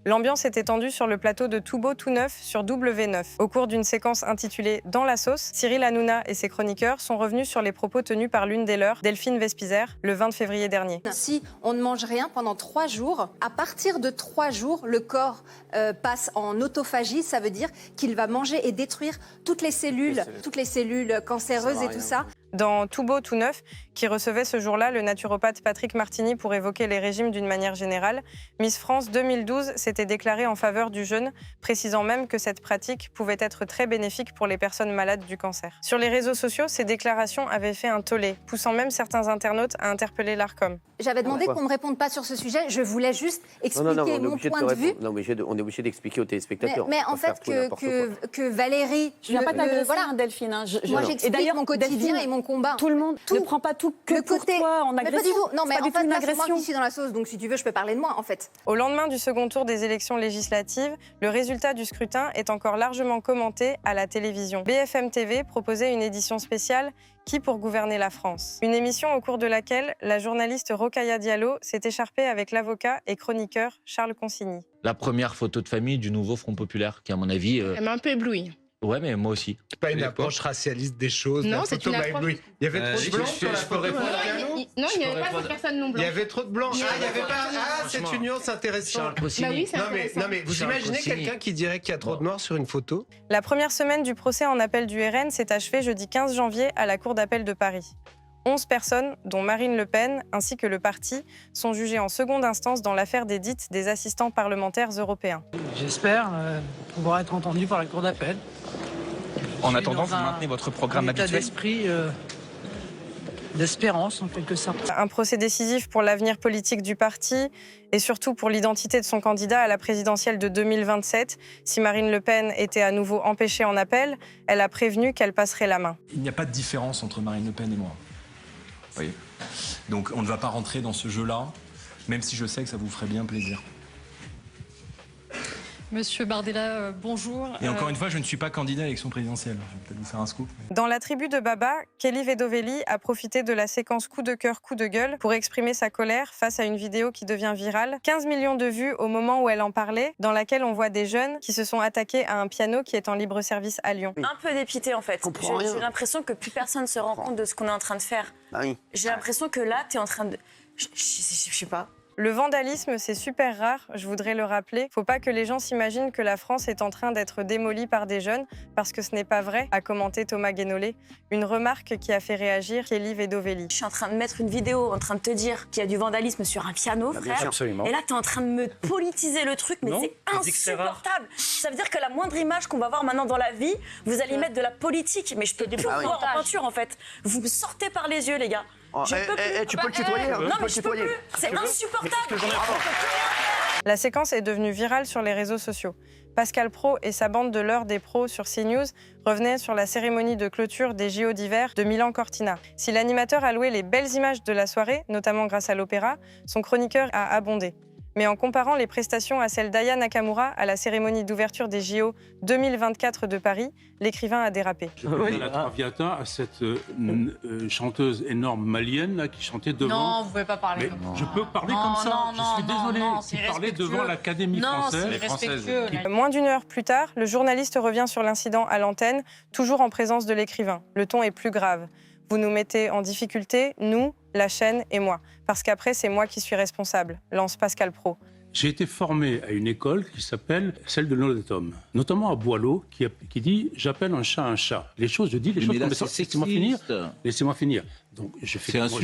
L'ambiance est étendue sur le plateau de Tout Beau Tout Neuf sur W9. Au cours d'une séquence intitulée « Dans la sauce », Cyril Hanouna et ses chroniqueurs sont revenus sur les propos tenus par l'une des leurs, Delphine Vespizer, le 20 février dernier. Si on ne mange rien pendant 3 jours, à partir de 3 jours, le corps passe en autophagie. Ça veut dire qu'il va manger et détruire toutes les cellules cancéreuses et tout ça. Dans Tout Beau Tout Neuf, qui recevait ce jour-là le naturopathe Patrick Martini pour évoquer les régimes d'une manière générale, Miss France 2012 s'était déclarée en faveur du jeûne, précisant même que cette pratique pouvait être très bénéfique pour les personnes malades du cancer. Sur les réseaux sociaux, ces déclarations avaient fait un tollé, poussant même certains internautes à interpeller l'Arcom. J'avais demandé qu'on ne me réponde pas sur ce sujet, je voulais juste expliquer mon point de vue. Non, mais on est obligé d'expliquer aux téléspectateurs. Mais en fait, que Valérie... Je ne viens pas t'agresser, Delphine. Moi, j'explique mon quotidien et mon combat. Tout le monde ne prend pas tout que pour toi en agression. Non, mais en fait, là, c'est moi qui suis dans la sauce, donc si tu veux, je peux parler de moi, en fait. Au lendemain du second tour des élections législatives, le résultat du scrutin est encore largement commenté à la télévision. BFM TV proposait une édition spéciale « Qui pour gouverner la France ?» Une émission au cours de laquelle la journaliste Rokhaya Diallo s'est écharpée avec l'avocat et chroniqueur Charles Consigny. La première photo de famille du nouveau Front Populaire, qui à mon avis... Elle m'a un peu éblouie. Ouais, mais moi aussi. C'est pas une approche racialiste des choses. Non, c'est une approche... Il y avait trop de blancs sur la photo. Non, il n'y avait pas de personne non blanche. Il y avait trop de blancs. Ah, il y avait pas... Ah, c'est une nuance intéressante. Bah oui, c'est intéressant. Non, mais vous imaginez quelqu'un qui dirait qu'il y a trop de noirs sur une photo? La première semaine du procès en appel du RN s'est achevée jeudi 15 janvier à la Cour d'appel de Paris. 11 personnes, dont Marine Le Pen, ainsi que le parti, sont jugées en seconde instance dans l'affaire des dites des assistants parlementaires européens. J'espère pouvoir être entendu par la Cour d'appel. En attendant, vous maintenez votre programme habituel. D'esprit d'espérance, en quelque sorte. Un procès décisif pour l'avenir politique du parti et surtout pour l'identité de son candidat à la présidentielle de 2027. Si Marine Le Pen était à nouveau empêchée en appel, elle a prévenu qu'elle passerait la main. Il n'y a pas de différence entre Marine Le Pen et moi. Vous voyez ? Donc on ne va pas rentrer dans ce jeu-là, même si je sais que ça vous ferait bien plaisir. Monsieur Bardella, bonjour. Et encore une fois, je ne suis pas candidat à l'élection présidentielle. Je vais peut-être vous faire un scoop. Dans la tribu de Baba, Kelly Vedovelli a profité de la séquence coup de cœur, coup de gueule pour exprimer sa colère face à une vidéo qui devient virale. 15 millions de vues au moment où elle en parlait, dans laquelle on voit des jeunes qui se sont attaqués à un piano qui est en libre service à Lyon. Un peu dépité en fait. J'ai l'impression que plus personne ne se rend compte de ce qu'on est en train de faire. J'ai l'impression que là, tu es en train de... Je sais pas. Le vandalisme, c'est super rare, je voudrais le rappeler. Faut pas que les gens s'imaginent que la France est en train d'être démolie par des jeunes, parce que ce n'est pas vrai, a commenté Thomas Guénolé. Une remarque qui a fait réagir Kelly Vedovelli. Je suis en train de mettre une vidéo, en train de te dire qu'il y a du vandalisme sur un piano, frère. Absolument. Et là, tu es en train de me politiser le truc, mais c'est insupportable. Ça veut dire que la moindre image qu'on va voir maintenant dans la vie, vous allez mettre de la politique. Mais je peux plus voir en peinture, en fait. Vous me sortez par les yeux, les gars. Tu peux le tutoyer. Non, mais je peux plus. C'est insupportable. La séquence est devenue virale sur les réseaux sociaux. Pascal Praud et sa bande de l'heure des pros sur CNews revenaient sur la cérémonie de clôture des JO d'hiver de Milan-Cortina. Si l'animateur a loué les belles images de la soirée, notamment grâce à l'opéra, son chroniqueur a abondé. Mais en comparant les prestations à celles d'Aya Nakamura à la cérémonie d'ouverture des JO 2024 de Paris, l'écrivain a dérapé. La Traviata à cette chanteuse énorme malienne là, qui chantait devant... Non, vous ne pouvez pas parler comme ça. Je peux parler comme ça. Je suis désolé. Qui parlait devant l'Académie française. Non, c'est respectueux. Moins d'une heure plus tard, le journaliste revient sur l'incident à l'antenne, toujours en présence de l'écrivain. Le ton est plus grave. Vous nous mettez en difficulté, nous, la chaîne et moi. Parce qu'après, c'est moi qui suis responsable, lance Pascal Praud. J'ai été formé à une école qui s'appelle celle de Noletom, notamment à Boileau, qui dit « j'appelle un chat un chat ». Les choses, je dis les choses comme ça. Laissez-moi finir. Laissez-moi finir. Donc, je présente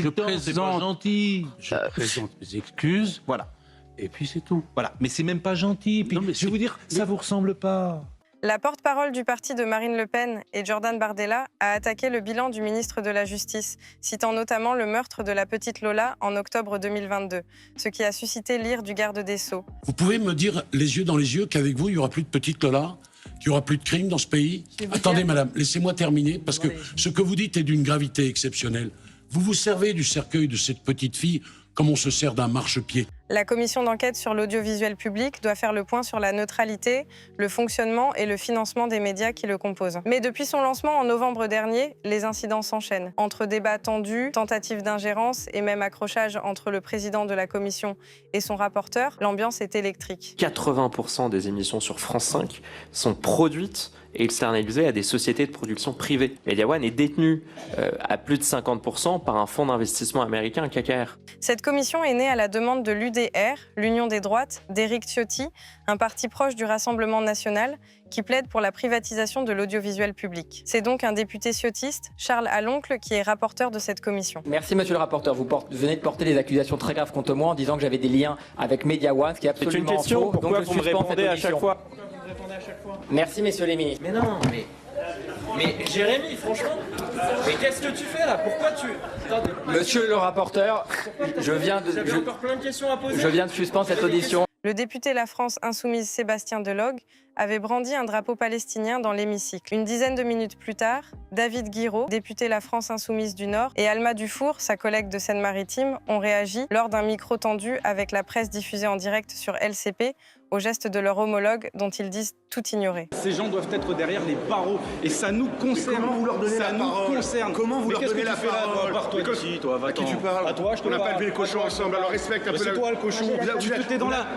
mes excuses. Voilà. Et puis c'est tout. Voilà. Mais c'est même pas gentil. Puis, je vais vous dire, ça vous ressemble pas. La porte-parole du parti de Marine Le Pen et Jordan Bardella a attaqué le bilan du ministre de la Justice, citant notamment le meurtre de la petite Lola en octobre 2022, ce qui a suscité l'ire du garde des Sceaux. Vous pouvez me dire les yeux dans les yeux qu'avec vous, il n'y aura plus de petite Lola, qu'il n'y aura plus de crimes dans ce pays? Attendez, madame, laissez-moi terminer, parce que ce que vous dites est d'une gravité exceptionnelle. Vous vous servez du cercueil de cette petite fille comme on se sert d'un marchepied. La commission d'enquête sur l'audiovisuel public doit faire le point sur la neutralité, le fonctionnement et le financement des médias qui le composent. Mais depuis son lancement en novembre dernier, les incidents s'enchaînent. Entre débats tendus, tentatives d'ingérence et même accrochage entre le président de la commission et son rapporteur, l'ambiance est électrique. 80% des émissions sur France 5 sont produites et externalisées à des sociétés de production privées. Media One est détenu à plus de 50% par un fonds d'investissement américain, KKR. Cette commission est née à la demande de l'UDR, l'Union des droites, d'Éric Ciotti, un parti proche du Rassemblement national, qui plaide pour la privatisation de l'audiovisuel public. C'est donc un député ciotiste, Charles Aloncle, qui est rapporteur de cette commission. Merci monsieur le rapporteur, vous venez de porter des accusations très graves contre moi en disant que j'avais des liens avec Media One, ce qui est absolument faux. C'est une question, pourquoi vous me répondez à chaque fois ? Merci messieurs les ministres. Mais non, mais Jérémy, franchement, mais qu'est-ce que tu fais là? Pourquoi tu... Attendez. Monsieur le rapporteur, je viens encore plein de questions à poser. Je viens de suspendre cette audition. Le député La France Insoumise Sébastien Delogue avait brandi un drapeau palestinien dans l'hémicycle. Une dizaine de minutes plus tard, David Guiraud, député La France Insoumise du Nord, et Alma Dufour, sa collègue de Seine-Maritime, ont réagi lors d'un micro tendu avec la presse diffusée en direct sur LCP au geste de leur homologue dont ils disent tout ignorer. Ces gens doivent être derrière les barreaux et ça nous concerne. Comment vous leur donnez la parole? Comment vous leur donnez la parole? Pars-toi d'ici, toi, va-t'en. À qui tu parles? À toi, je te On n'a parle. pas élevé les cochons ensemble, alors respecte un peu. C'est toi le cochon.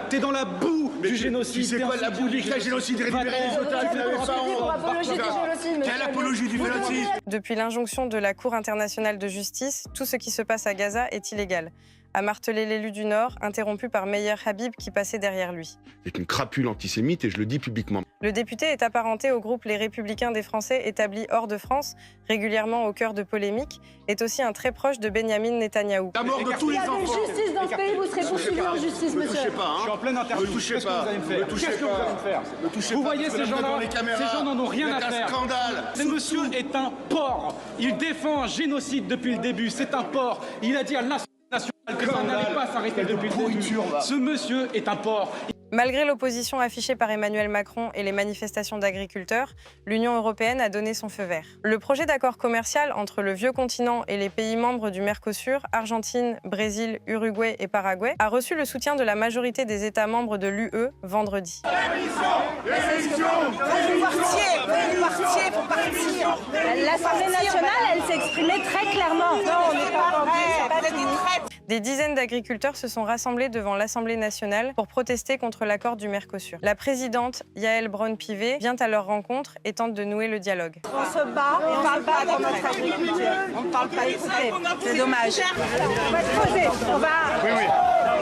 T'es dans la boue du génocide. Tu sais quoi, la boue du génocide, récupérer les otages, vous n'avez pas honte. Quelle apologie du génocide? Depuis l'injonction de la Cour internationale de justice, tout ce qui se passe à Gaza est illégal, a martelé l'élu du Nord, interrompu par Meyer Habib qui passait derrière lui. C'est une crapule antisémite et je le dis publiquement. Le député est apparenté au groupe Les Républicains des Français établi hors de France, régulièrement au cœur de polémiques, est aussi un très proche de Benyamin Netanyahou. La mort de tous les enfants. S'il y a justice dans ce pays, vous serez poursuivi en justice, monsieur. Ne touchez pas, hein. Je suis en pleine interview. Ne touchez Qu'est-ce que pas. vous allez me faire? Ne touchez Qu'est-ce que vous pas. allez me faire? Ne touchez Vous pas, voyez parce que ces là, gens-là? devant les caméras, Ces gens n'en ont rien à c'est un faire. scandale. Ce monsieur est un porc. Il défend un génocide depuis le début. C'est un porc. Il a dit à la nation que ça n'allait pas s'arrêter depuis le début. Ce monsieur est un porc. Malgré l'opposition affichée par Emmanuel Macron et les manifestations d'agriculteurs, l'Union européenne a donné son feu vert. Le projet d'accord commercial entre le vieux continent et les pays membres du Mercosur, Argentine, Brésil, Uruguay et Paraguay, a reçu le soutien de la majorité des États membres de l'UE vendredi. L'Assemblée nationale, elle s'est exprimée très clairement. Non, on n'est pas prêts. Des dizaines d'agriculteurs se sont rassemblés devant l'Assemblée nationale pour protester contre l'accord du Mercosur. La présidente, Yaël Braun-Pivet, vient à leur rencontre et tente de nouer le dialogue. On se bat, on ne parle pas de notre agriculture. On ne parle pas écouter. C'est dommage. On va se poser. On va... Oui.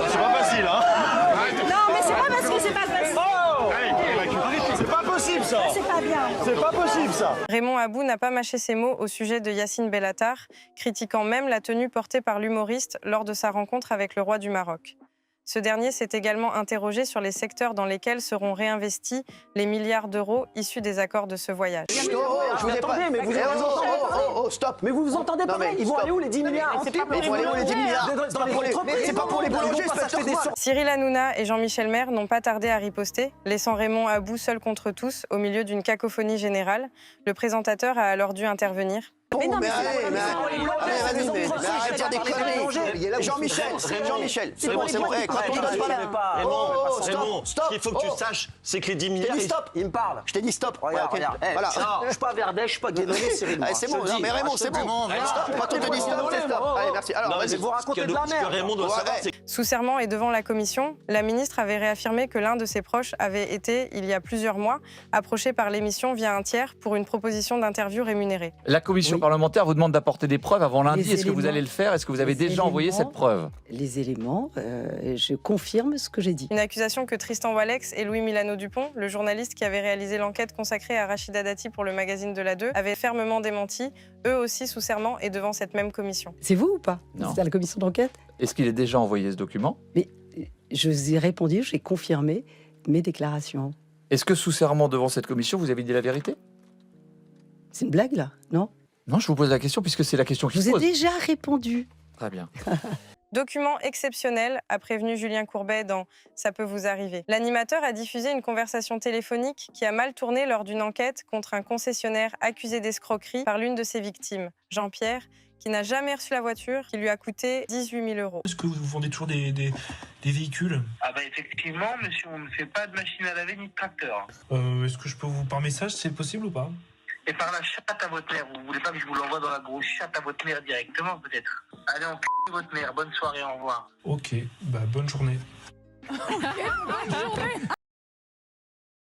C'est pas facile, hein? Non, mais c'est pas parce que c'est pas facile. C'est pas possible, ça. C'est pas bien. C'est pas possible, ça. Raymond Abou n'a pas mâché ses mots au sujet de Yassine Bellatar, critiquant même la tenue portée par l'humoriste lors de sa rencontre avec le roi du Maroc. Ce dernier s'est également interrogé sur les secteurs dans lesquels seront réinvestis les milliards d'euros issus des accords de ce voyage. Attendez, mais vous stop. Mais vous vous entendez pas? Ils vont aller où les 10 milliards? Ils vont aller où les 10 milliards? C'est pas pour les boulangers, Cyril Hanouna et Jean-Michel Maire n'ont pas tardé à riposter, laissant Raymond Abou seul contre tous au milieu d'une cacophonie générale. Le présentateur a alors dû intervenir. Mais non, mais arrête de dire des conneries. Jean-Michel, c'est bon, quand on ne donne pas là. Stop. Ce qu'il faut que tu saches, c'est que les 10 milliards. Stop. Il me parle. Je t'ai dit stop. Regarde. Voilà. Je suis pas Verdès, je suis pas Guénonné, Cyril. C'est bon, non, mais Raymond, c'est bon. Stop. Quand on te dit stop, c'est stop. Allez, merci. Alors, vas-y. Vous racontez de la merde. Raymond doit savoir, c'est... Sous serment et devant la commission, la ministre avait réaffirmé que l'un de ses proches avait été, il y a plusieurs mois, approché par l'émission via un tiers pour une proposition d'interview rémunérée. La commission parlementaire vous demande d'apporter des preuves avant lundi. Est-ce que vous allez le faire? Est-ce que vous avez déjà envoyé cette preuve? Les éléments, je confirme ce que j'ai dit. Une accusation que Tristan Walex et Louis Milano-Dupont, le journaliste qui avait réalisé l'enquête consacrée à Rachida Dati pour le magazine de la 2, avaient fermement démenti, eux aussi sous serment et devant cette même commission. C'est vous ou pas? Non. C'est à la commission d'enquête? Est-ce qu'il est déjà envoyé ce document? Mais je vous ai répondu, j'ai confirmé mes déclarations. Est-ce que sous serment devant cette commission, vous avez dit la vérité? C'est une blague là, non? Non, je vous pose la question puisque c'est la question qui se Je vous ai pose. déjà répondu. Très bien. Document exceptionnel, a prévenu Julien Courbet dans « Ça peut vous arriver ». L'animateur a diffusé une conversation téléphonique qui a mal tourné lors d'une enquête contre un concessionnaire accusé d'escroquerie par l'une de ses victimes, Jean-Pierre, qui n'a jamais reçu la voiture, qui lui a coûté 18 000 €. Est-ce que vous vendez toujours des véhicules? Ah bah effectivement, monsieur, on ne fait pas de machine à laver ni de tracteur. Est-ce que je peux vous par message, c'est possible ou pas? Et par la chatte à votre mère, vous voulez pas que je vous l'envoie dans la grosse chatte à votre mère directement peut-être? Allez, on p*** votre mère, bonne soirée, au revoir. Ok, bah bonne journée. Bonne journée.